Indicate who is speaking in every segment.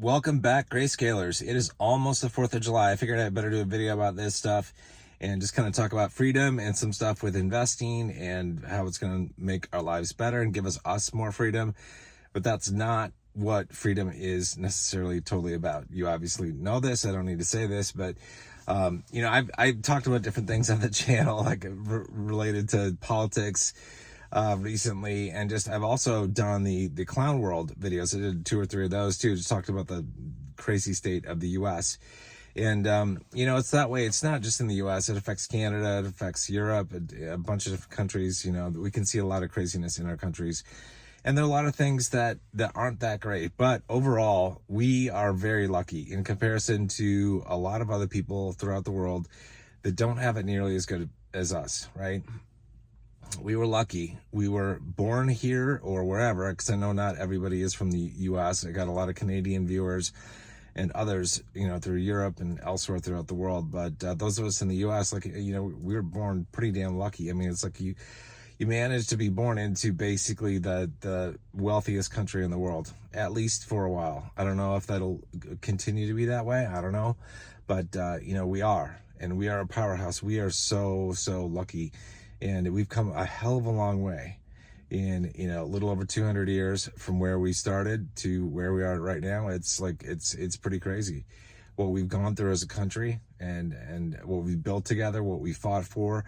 Speaker 1: Welcome back, Grayscalers. It is almost the 4th of July. I figured I better do a video about this stuff and just kind of talk about freedom and some stuff with investing and how it's going to make our lives better and give us more freedom. But that's not what freedom is necessarily totally about. You obviously know this. I don't need to say this, but I've talked about different things on the channel, like related to politics, recently, and just I've also done the clown world videos. I did 2 or 3 of those too, just talked about the crazy state of the US. And it's that way. It's not just in the US, it affects Canada, it affects Europe, a bunch of different countries. We can see a lot of craziness in our countries, and there are a lot of things that aren't that great. But overall, we are very lucky in comparison to a lot of other people throughout the world that don't have it nearly as good as us, right? We were lucky. We were born here or wherever, because I know not everybody is from the US. I got a lot of Canadian viewers and others, through Europe and elsewhere throughout the world. But those of us in the US, we were born pretty damn lucky. I mean, it's like you managed to be born into basically the wealthiest country in the world, at least for a while. I don't know if that'll continue to be that way. I don't know. But, we are. And we are a powerhouse. We are so lucky. And we've come a hell of a long way in, a little over 200 years from where we started to where we are right now. It's pretty crazy what we've gone through as a country and what we built together, what we fought for,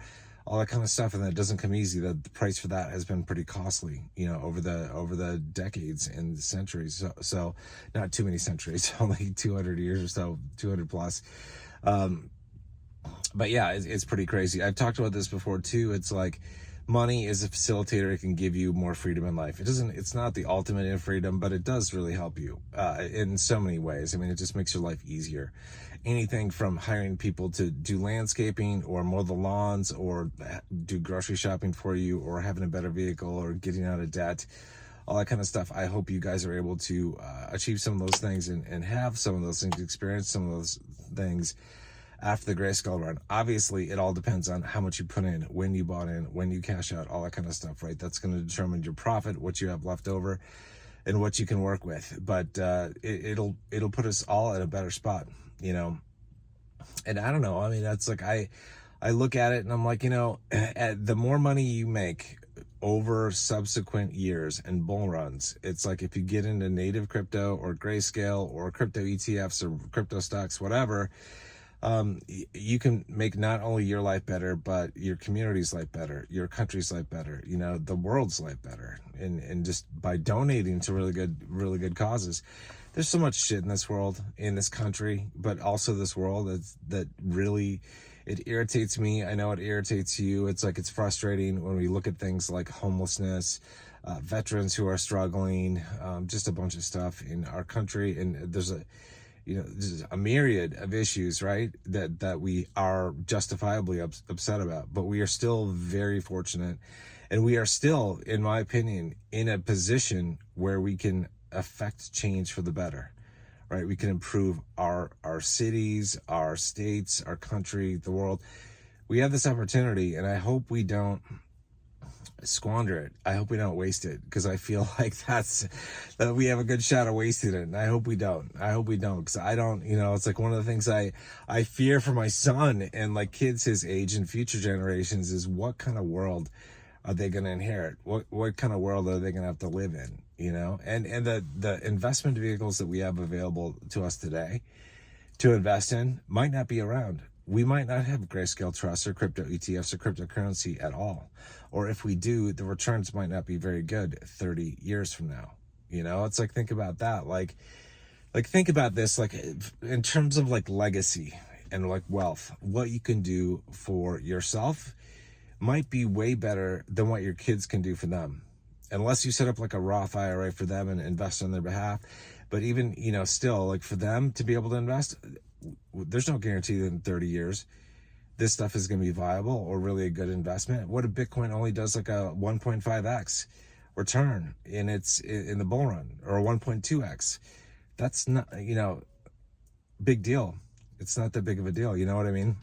Speaker 1: all that kind of stuff. And that doesn't come easy. The price for that has been pretty costly, over the decades and centuries. So not too many centuries, only 200 years or so, 200 plus. But yeah, it's pretty crazy. I've talked about this before too. It's like money is a facilitator. It can give you more freedom in life. It's not the ultimate in freedom, but it does really help you in so many ways. I mean, it just makes your life easier. Anything from hiring people to do landscaping or mow the lawns or do grocery shopping for you or having a better vehicle or getting out of debt, all that kind of stuff. I hope you guys are able to achieve some of those things and have some of those things, experience some of those things after the Grayscale run. Obviously, it all depends on how much you put in, when you bought in, when you cash out, all that kind of stuff, right? That's going to determine your profit, what you have left over, and what you can work with. But it'll put us all at a better spot, And I don't know. I mean, that's like I look at it and I'm like, the more money you make over subsequent years and bull runs, it's like if you get into native crypto or Grayscale or crypto ETFs or crypto stocks, whatever, you can make not only your life better, but your community's life better, your country's life better, the world's life better. And just by donating to really good causes. There's so much shit in this world, in this country, but also this world that really, it irritates me. I know it irritates you. It's like, it's frustrating when we look at things like homelessness, veterans who are struggling, just a bunch of stuff in our country. And there's a myriad of issues, right, that we are justifiably upset about, but we are still very fortunate, and we are still, in my opinion, in a position where we can affect change for the better, right? We can improve our cities, our states, our country, the world. We have this opportunity, and I hope we don't squander it. I hope we don't waste it, because I feel like that we have a good shot of wasting it, and I hope we don't. Because I don't, it's like one of the things I fear for my son and like kids his age and future generations is what kind of world are they going to inherit? What kind of world are they going to have to live in? And the investment vehicles that we have available to us today to invest in might not be around. We might not have Grayscale trusts or crypto ETFs or cryptocurrency at all. Or if we do, the returns might not be very good 30 years from now. It's like, think about that. Like think about this, like in terms of like legacy and like wealth, what you can do for yourself might be way better than what your kids can do for them. Unless you set up like a Roth IRA for them and invest on their behalf. But even, still, like for them to be able to invest, there's no guarantee that in 30 years this stuff is going to be viable or really a good investment. What if Bitcoin only does like a 1.5x return in the bull run, or a 1.2x? That's not, big deal. It's not that big of a deal. You know what I mean?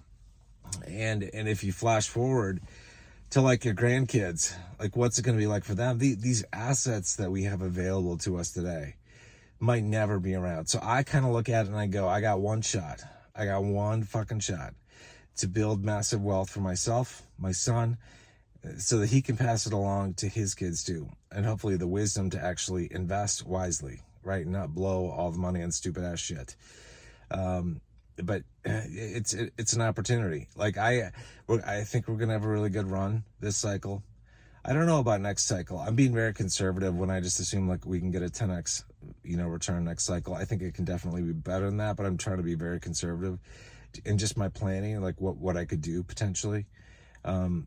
Speaker 1: And if you flash forward to like your grandkids, like what's it going to be like for them? These assets that we have available to us today might never be around. So I kind of look at it and I go, I got one shot. I got one fucking shot to build massive wealth for myself, my son, so that he can pass it along to his kids too. And hopefully the wisdom to actually invest wisely, right? And not blow all the money on stupid ass shit. But it's an opportunity. Like I think we're gonna have a really good run this cycle. I don't know about next cycle. I'm being very conservative when I just assume like we can get a 10x, return next cycle. I think it can definitely be better than that, but I'm trying to be very conservative in just my planning, like what I could do potentially. And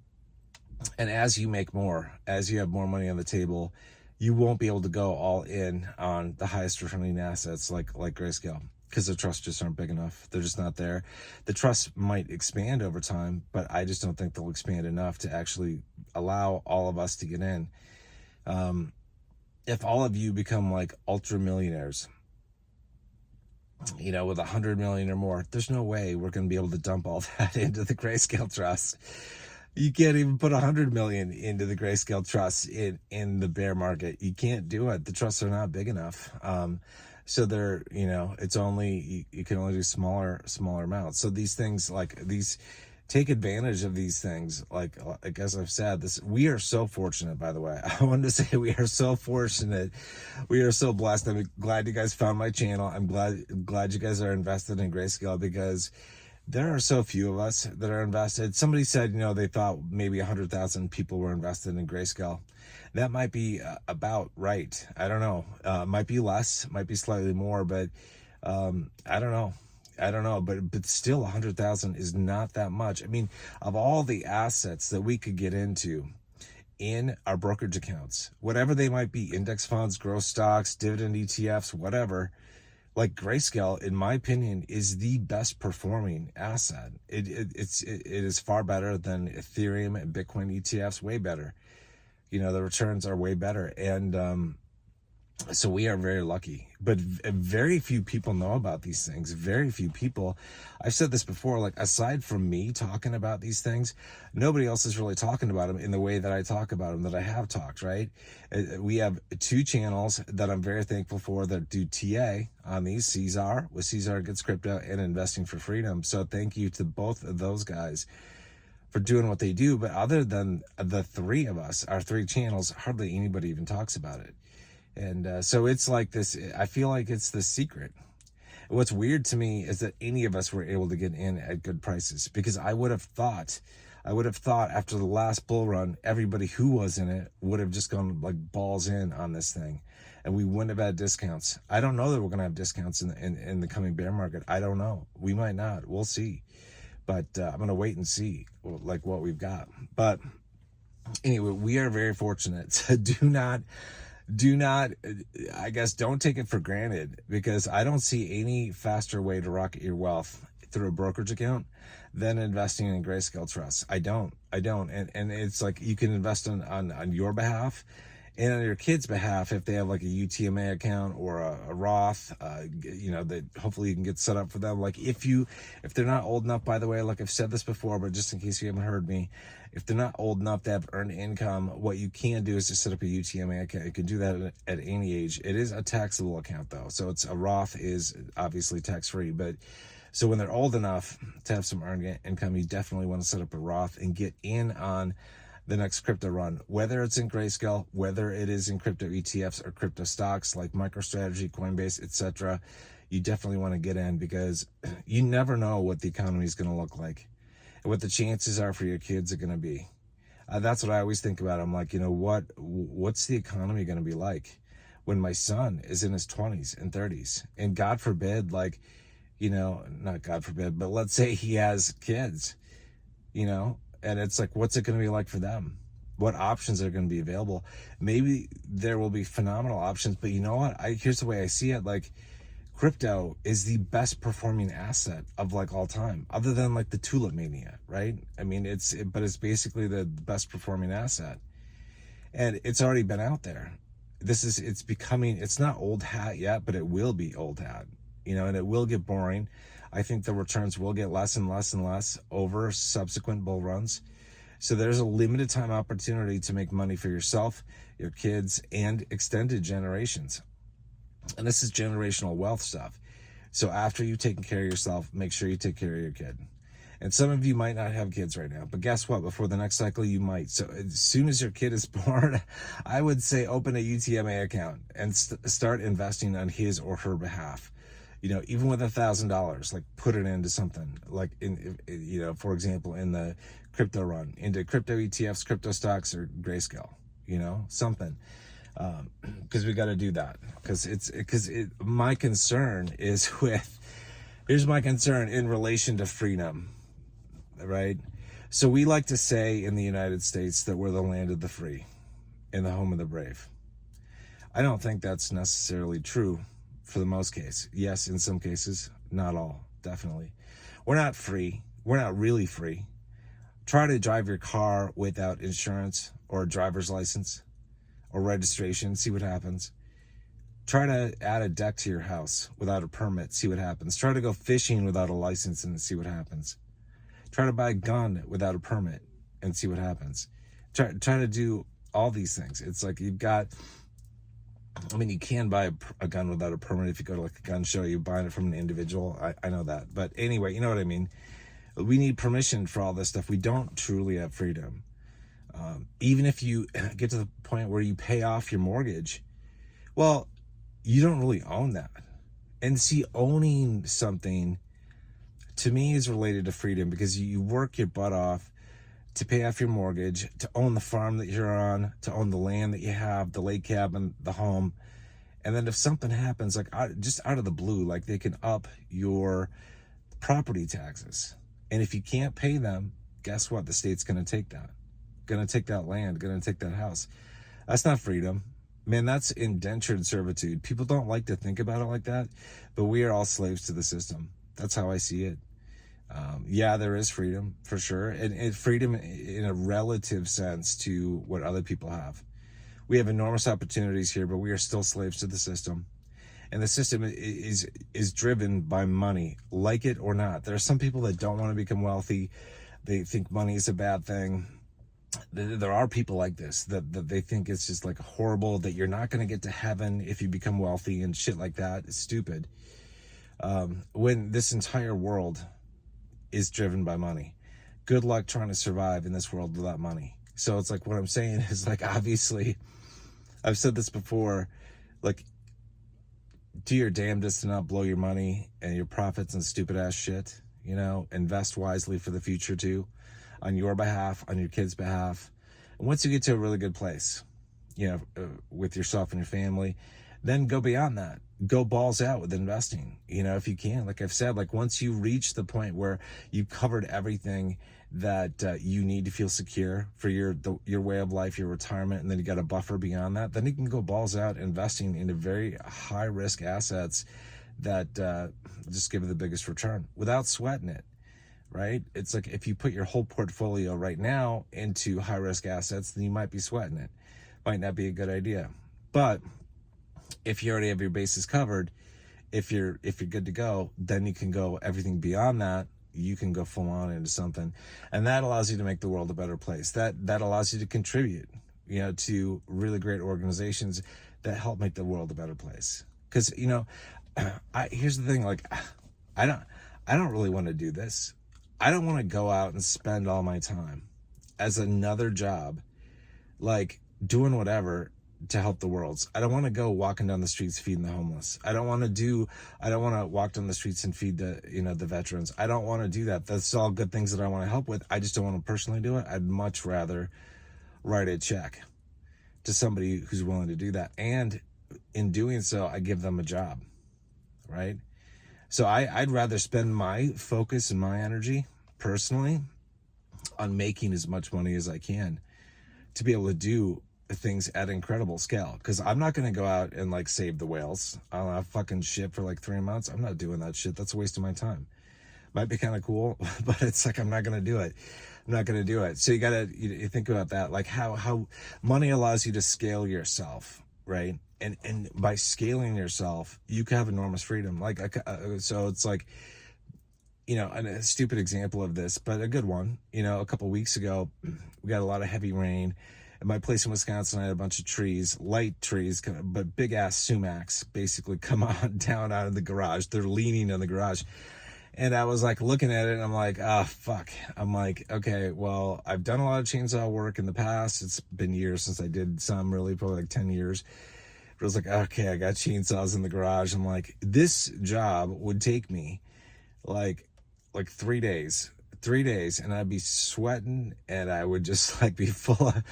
Speaker 1: as you make more, as you have more money on the table, you won't be able to go all in on the highest returning assets like Grayscale, because the trusts just aren't big enough. They're just not there. The trusts might expand over time, but I just don't think they'll expand enough to actually allow all of us to get in. If all of you become like ultra millionaires, with 100 million or more, there's no way we're going to be able to dump all that into the Grayscale trust. You can't even put 100 million into the Grayscale trust in the bear market. You can't do it. The trusts are not big enough. So they're, it's only, you can only do smaller amounts. So these things take advantage of these things. Like as I've said, we are so fortunate, by the way. I wanted to say we are so fortunate. We are so blessed. I'm glad you guys found my channel. I'm glad you guys are invested in Grayscale, because there are so few of us that are invested. Somebody said, they thought maybe 100,000 people were invested in Grayscale. That might be about right. I don't know. Might be less, might be slightly more, but I don't know. But still 100,000 is not that much. I mean, of all the assets that we could get into in our brokerage accounts, whatever they might be, index funds, growth stocks, dividend ETFs, whatever, like Grayscale, in my opinion, is the best performing asset. It is far better than Ethereum and Bitcoin ETFs, way better. The returns are way better. And so we are very lucky, but very few people know about these things. Very few people. I've said this before, like aside from me talking about these things, nobody else is really talking about them in the way that I talk about them, that I have talked, right? We have 2 channels that I'm very thankful for that do TA on these, Caesar with Caesar Gets Crypto and Investing for Freedom. So thank you to both of those guys for doing what they do. But other than the 3 of us, our 3 channels, hardly anybody even talks about it. And so it's like this, I feel like it's the secret. What's weird to me is that any of us were able to get in at good prices, because I would have thought after the last bull run, everybody who was in it would have just gone like balls in on this thing, and we wouldn't have had discounts. I don't know that we're going to have discounts in the coming bear market. I don't know. We might not. We'll see. But I'm going to wait and see like what we've got. But anyway, we are very fortunate. So do not, I guess, don't take it for granted, because I don't see any faster way to rocket your wealth through a brokerage account than investing in Grayscale trusts. I don't. And it's like you can invest on your behalf and on your kids' behalf if they have like a UTMA account or a Roth, that hopefully you can get set up for them. Like if they're not old enough, by the way, like I've said this before, but just in case you haven't heard me, if they're not old enough to have earned income, what you can do is just set up a UTMA account. You can do that at any age. It is a taxable account though. So a Roth is obviously tax-free, but so when they're old enough to have some earned income, you definitely want to set up a Roth and get in on the next crypto run, whether it's in Grayscale, whether it is in crypto ETFs or crypto stocks like MicroStrategy, Coinbase, etc. You definitely want to get in, because you never know what the economy is going to look like and what the chances are for your kids are going to be. That's what I always think about. I'm like, what's the economy going to be like when my son is in his 20s and 30s? And God forbid, not God forbid, but let's say he has kids, and it's like, what's it going to be like for them? What options are going to be available? Maybe there will be phenomenal options, but you know what? Here's the way I see it. Like, crypto is the best performing asset of like all time, other than like the tulip mania, right? I mean, it's basically the best performing asset, and it's already been out there. It's not old hat yet, but it will be old hat, and it will get boring. I think the returns will get less and less and less over subsequent bull runs. So there's a limited time opportunity to make money for yourself, your kids, and extended generations. And this is generational wealth stuff. So after you've taken care of yourself, make sure you take care of your kid. And some of you might not have kids right now, but guess what? Before the next cycle, you might. So as soon as your kid is born, I would say open a UTMA account and start investing on his or her behalf. You know, even with $1,000, like put it into something like you know, for example, in the crypto run, into crypto ETFs, crypto stocks, or Grayscale, you know, something. Because we got to do that. Because my concern is here's my concern in relation to freedom, right? So we like to say in the United States that we're the land of the free and the home of the brave. I don't think that's necessarily true for the most case. Yes, in some cases, not all, definitely. We're not free. We're not really free. Try to drive your car without insurance or a driver's license or registration, see what happens. Try to add a deck to your house without a permit, see what happens. Try to go fishing without a license and see what happens. Try to buy a gun without a permit and see what happens. Try to do all these things. It's like you've got, I mean, you can buy a gun without a permit if you go to like a gun show, you're buying it from an individual. I know that. But anyway, you know what I mean? We need permission for all this stuff. We don't truly have freedom. Even if you get to the point where you pay off your mortgage, well, you don't really own that. And see, owning something to me is related to freedom, because you work your butt off to pay off your mortgage, to own the farm that you're on, to own the land that you have, the lake cabin, the home. And then if something happens, like just out of the blue, like they can up your property taxes. And if you can't pay them, guess what? The state's going to take that. Going to take that land, going to take that house. That's not freedom. Man, that's indentured servitude. People don't like to think about it like that, but we are all slaves to the system. That's how I see it. Yeah, there is freedom for sure. And freedom in a relative sense to what other people have. We have enormous opportunities here, but we are still slaves to the system. And the system is driven by money, like it or not. There are some people that don't want to become wealthy. They think money is a bad thing. There are people like this that they think it's just like horrible, that you're not going to get to heaven if you become wealthy and shit like that. It's stupid. When this entire world is driven by money, good luck trying to survive in this world without money. So it's like, what I'm saying is, like, obviously I've said this before, like, do your damnedest to not blow your money and your profits and stupid ass shit, you know, invest wisely for the future too, on your behalf, on your kids' behalf. And once you get to a really good place, you know, with yourself and your family, then go beyond that. Go balls out with investing, you know, if you can. Like I've said, like once you reach the point where you've covered everything that you need to feel secure for your way of life, your retirement, and then you got a buffer beyond that, then you can go balls out investing into very high risk assets that just give you the biggest return without sweating it. Right? It's like if you put your whole portfolio right now into high risk assets, then you might be sweating it. Might not be a good idea. But if you already have your bases covered, if you're good to go, then you can go everything beyond that. You can go full on into something, and that allows you to make the world a better place. That allows you to contribute, you know, to really great organizations that help make the world a better place. Because, you know, here's the thing, like I don't really want to do this. I don't want to go out and spend all my time as another job, like doing whatever to help the world. I don't want to go walking down the streets feeding the homeless. I don't want to walk down the streets and feed the veterans. I don't want to do that. That's all good things that I want to help with. I just don't want to personally do it. I'd much rather write a check to somebody who's willing to do that. And in doing so, I give them a job, right? So I'd rather spend my focus and my energy personally on making as much money as I can to be able to do things at incredible scale. Because I'm not going to go out and like save the whales on a fucking ship for like 3 months. I'm not doing that shit. That's a waste of my time. Might be kind of cool, but it's like, I'm not going to do it. I'm not going to do it. So you think about that, like how money allows you to scale yourself, right? And by scaling yourself, you can have enormous freedom. Like, so it's like, you know, a stupid example of this, but a good one. You know, a couple of weeks ago, we got a lot of heavy rain. At my place in Wisconsin, I had a bunch of trees, light trees, but big ass sumacs basically come on down out of the garage. They're leaning on the garage. And I was like looking at it and I'm like, fuck. I'm like, okay, well, I've done a lot of chainsaw work in the past. It's been years since I did some, really, probably like 10 years. But I was like, okay, I got chainsaws in the garage. I'm like, this job would take me like 3 days. 3 days, and I'd be sweating and I would just like be full of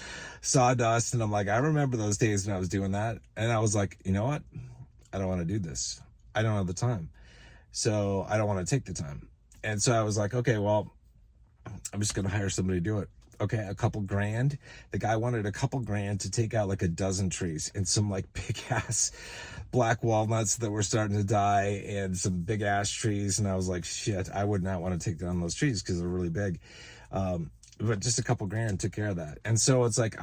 Speaker 1: sawdust. And I'm like, I remember those days when I was doing that. And I was like, you know what? I don't want to do this. I don't have the time. So I don't want to take the time. And so I was like, okay, well, I'm just going to hire somebody to do it. Okay, a couple grand. The guy wanted a couple grand to take out like a dozen trees and some like big ass black walnuts that were starting to die and some big ash trees. And I was like, shit, I would not want to take down those trees because they're really big. But just a couple grand took care of that. And so it's like,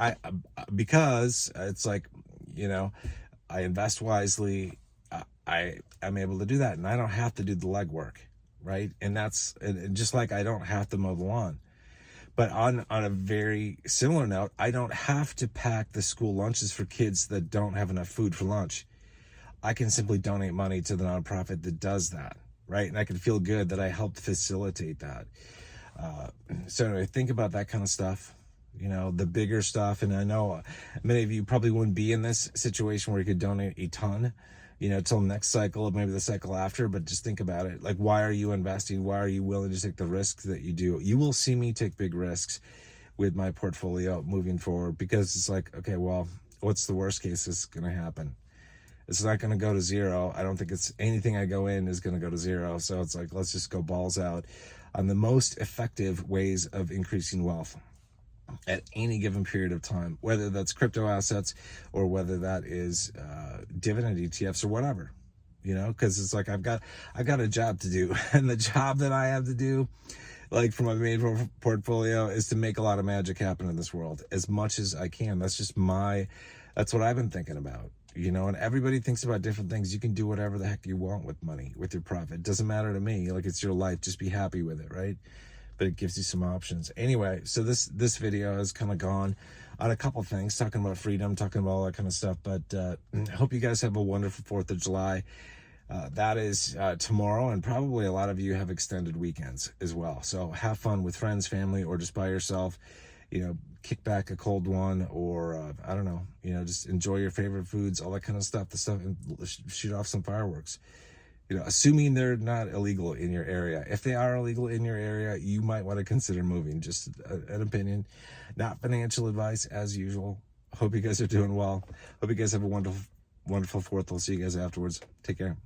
Speaker 1: because it's like, you know, I invest wisely. I'm able to do that, and I don't have to do the legwork, right? And that's and just like I don't have to mow the lawn. But on a very similar note, I don't have to pack the school lunches for kids that don't have enough food for lunch. I can simply donate money to the nonprofit that does that, right? And I can feel good that I helped facilitate that. So anyway, think about that kind of stuff, you know, the bigger stuff. And I know many of you probably wouldn't be in this situation where you could donate a ton, you know, till next cycle or maybe the cycle after, but just think about it. Like, why are you investing? Why are you willing to take the risks that you do? You will see me take big risks with my portfolio moving forward, because it's like, okay, well, what's the worst case that's going to happen? It's not going to go to zero. I don't think it's anything I go in is going to go to zero. So it's like, let's just go balls out on the most effective ways of increasing wealth at any given period of time, whether that's crypto assets or whether that is dividend ETFs or whatever, you know, because it's like I've got a job to do, and the job that I have to do, like for my main portfolio, is to make a lot of magic happen in this world as much as I can. That's what I've been thinking about, you know. And everybody thinks about different things. You can do whatever the heck you want with money, with your profit. It doesn't matter to me. Like, it's your life. Just be happy with it, right? But it gives you some options. Anyway, so this video has kind of gone on a couple things, talking about freedom, talking about all that kind of stuff. But I hope you guys have a wonderful 4th of July. That is tomorrow, and probably a lot of you have extended weekends as well. So have fun with friends, family, or just by yourself. You know, kick back a cold one, or I don't know, you know, just enjoy your favorite foods, all that kind of stuff. And shoot off some fireworks. You know, assuming they're not illegal in your area. If they are illegal in your area, you might want to consider moving. Just an opinion, not financial advice as usual. Hope you guys are doing well. Hope you guys have a wonderful 4th. I'll see you guys afterwards. Take care.